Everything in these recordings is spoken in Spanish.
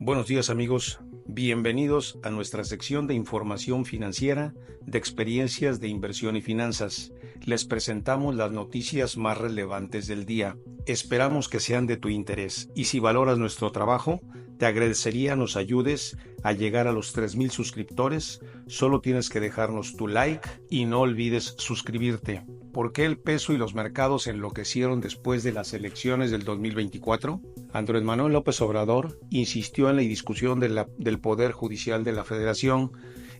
Buenos días amigos, bienvenidos a nuestra sección de información financiera de experiencias de inversión y finanzas. Les presentamos las noticias más relevantes del día. Esperamos que sean de tu interés y si valoras nuestro trabajo, te agradecería nos ayudes a llegar a los 3,000 suscriptores. Solo tienes que dejarnos tu like y no olvides suscribirte. ¿Por qué el peso y los mercados enloquecieron después de las elecciones del 2024? Andrés Manuel López Obrador insistió en la discusión del Poder Judicial de la Federación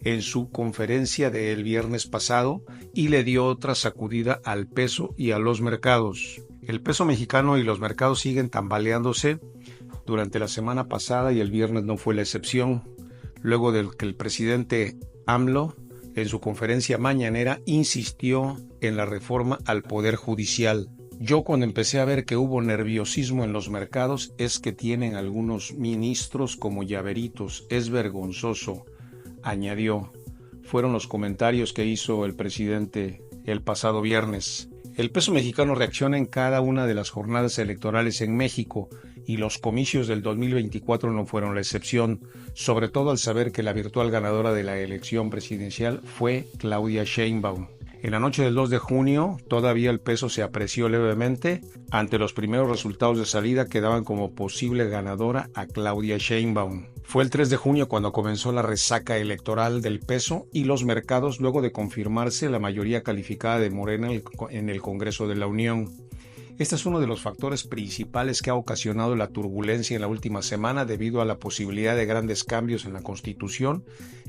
en su conferencia del viernes pasado y le dio otra sacudida al peso y a los mercados. El peso mexicano y los mercados siguen tambaleándose durante la semana pasada y el viernes no fue la excepción, luego de que el presidente AMLO en su conferencia mañanera insistió en la reforma al Poder Judicial. Yo cuando empecé a ver que hubo nerviosismo en los mercados es que tienen algunos ministros como llaveritos. Es vergonzoso, añadió. Fueron los comentarios que hizo el presidente el pasado viernes. El peso mexicano reacciona en cada una de las jornadas electorales en México y los comicios del 2024 no fueron la excepción, sobre todo al saber que la virtual ganadora de la elección presidencial fue Claudia Sheinbaum. En la noche del 2 de junio, todavía el peso se apreció levemente ante los primeros resultados de salida que daban como posible ganadora a Claudia Sheinbaum. Fue el 3 de junio cuando comenzó la resaca electoral del peso y los mercados luego de confirmarse la mayoría calificada de Morena en el Congreso de la Unión. Este es uno de los factores principales que ha ocasionado la turbulencia en la última semana debido a la posibilidad de grandes cambios en la Constitución,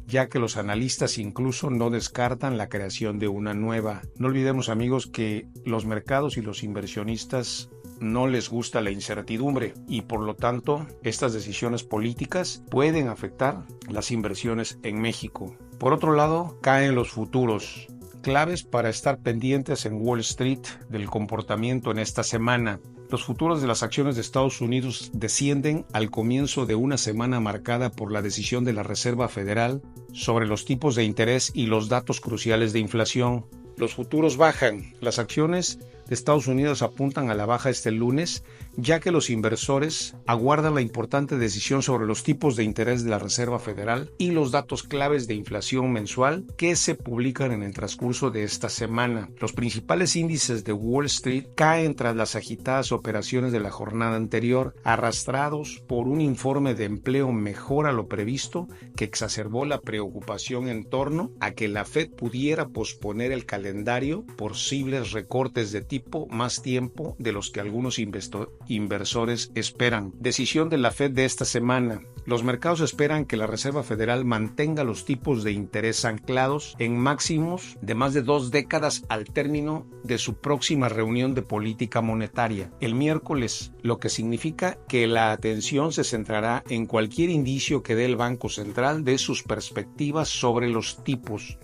ya que los analistas incluso no descartan la creación de una nueva. No olvidemos, amigos, que los mercados y los inversionistas no les gusta la incertidumbre y por lo tanto estas decisiones políticas pueden afectar las inversiones en México. Por otro lado, caen los futuros. Claves para estar pendientes en Wall Street del comportamiento en esta semana. Los futuros de las acciones de Estados Unidos descienden al comienzo de una semana marcada por la decisión de la Reserva Federal sobre los tipos de interés y los datos cruciales de inflación. Los futuros bajan. Las acciones de Estados Unidos apuntan a la baja este lunes, ya que los inversores aguardan la importante decisión sobre los tipos de interés de la Reserva Federal y los datos claves de inflación mensual que se publican en el transcurso de esta semana. Los principales índices de Wall Street caen tras las agitadas operaciones de la jornada anterior, arrastrados por un informe de empleo mejor a lo previsto que exacerbó la preocupación en torno a que la Fed pudiera posponer el calendario posibles recortes de tipo más tiempo de los que algunos inversores esperan. Decisión de la Fed de esta semana. Los mercados esperan que la Reserva Federal mantenga los tipos de interés anclados en máximos de más de 2 décadas al término de su próxima reunión de política monetaria el miércoles, lo que significa que la atención se centrará en cualquier indicio que dé el Banco Central de sus perspectivas sobre los tipos.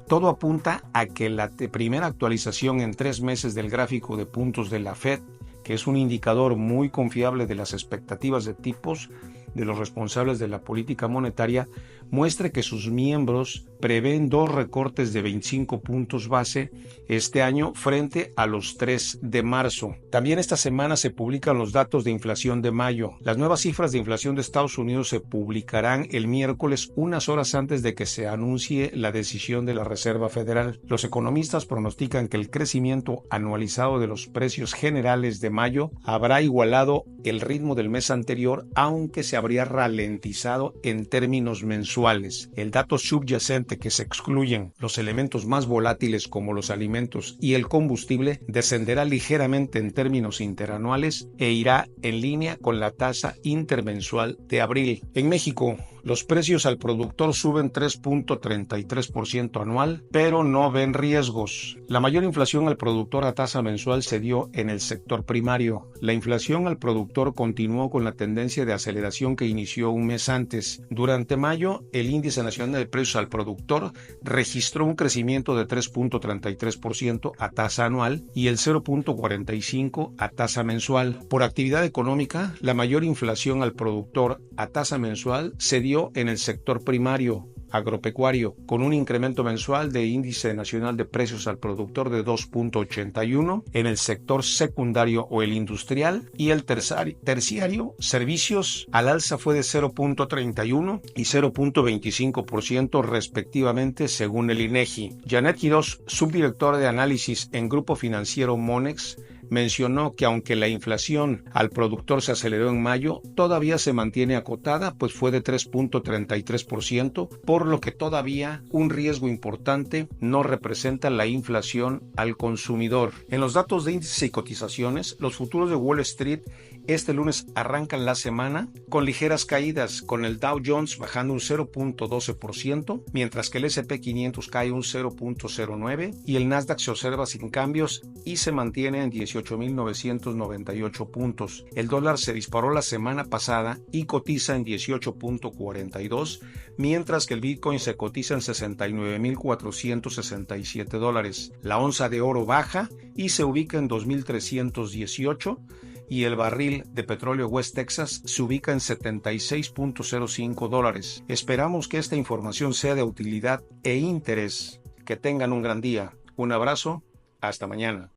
Todo apunta a que la primera actualización en 3 meses del gráfico de puntos de la Fed, que es un indicador muy confiable de las expectativas de tipos de los responsables de la política monetaria, muestre que sus miembros prevén 2 recortes de 25 puntos base este año frente a los 3 de marzo. También esta semana se publican los datos de inflación de mayo. Las nuevas cifras de inflación de Estados Unidos se publicarán el miércoles unas horas antes de que se anuncie la decisión de la Reserva Federal. Los economistas pronostican que el crecimiento anualizado de los precios generales de mayo habrá igualado el ritmo del mes anterior, aunque se habría ralentizado en términos mensuales. El dato subyacente, que se excluyen los elementos más volátiles como los alimentos y el combustible, descenderá ligeramente en términos interanuales e irá en línea con la tasa intermensual de abril. En México, los precios al productor suben 3.33% anual, pero no ven riesgos. La mayor inflación al productor a tasa mensual se dio en el sector primario. La inflación al productor continuó con la tendencia de aceleración que inició un mes antes. Durante mayo, el índice nacional de precios al productor registró un crecimiento de 3.33% a tasa anual y el 0.45% a tasa mensual. Por actividad económica, la mayor inflación al productor a tasa mensual se dio en el sector primario, agropecuario, con un incremento mensual de índice nacional de precios al productor de 2.81 en el sector secundario o el industrial, y el terciario, servicios, al alza fue de 0.31 y 0.25% respectivamente según el INEGI. Janet Quiroz, subdirectora de análisis en Grupo Financiero Monex, mencionó que aunque la inflación al productor se aceleró en mayo, todavía se mantiene acotada, pues fue de 3.33%, por lo que todavía un riesgo importante no representa la inflación al consumidor. En los datos de índices y cotizaciones, los futuros de Wall Street este lunes arrancan la semana con ligeras caídas, con el Dow Jones bajando un 0.12%, mientras que el S&P 500 cae un 0.09% y el Nasdaq se observa sin cambios y se mantiene en 18.998 puntos. El dólar se disparó la semana pasada y cotiza en 18.42, mientras que el Bitcoin se cotiza en $69.467. La onza de oro baja y se ubica en 2.318 y el barril de petróleo West Texas se ubica en $76.05. Esperamos que esta información sea de utilidad e interés. Que tengan un gran día. Un abrazo. Hasta mañana.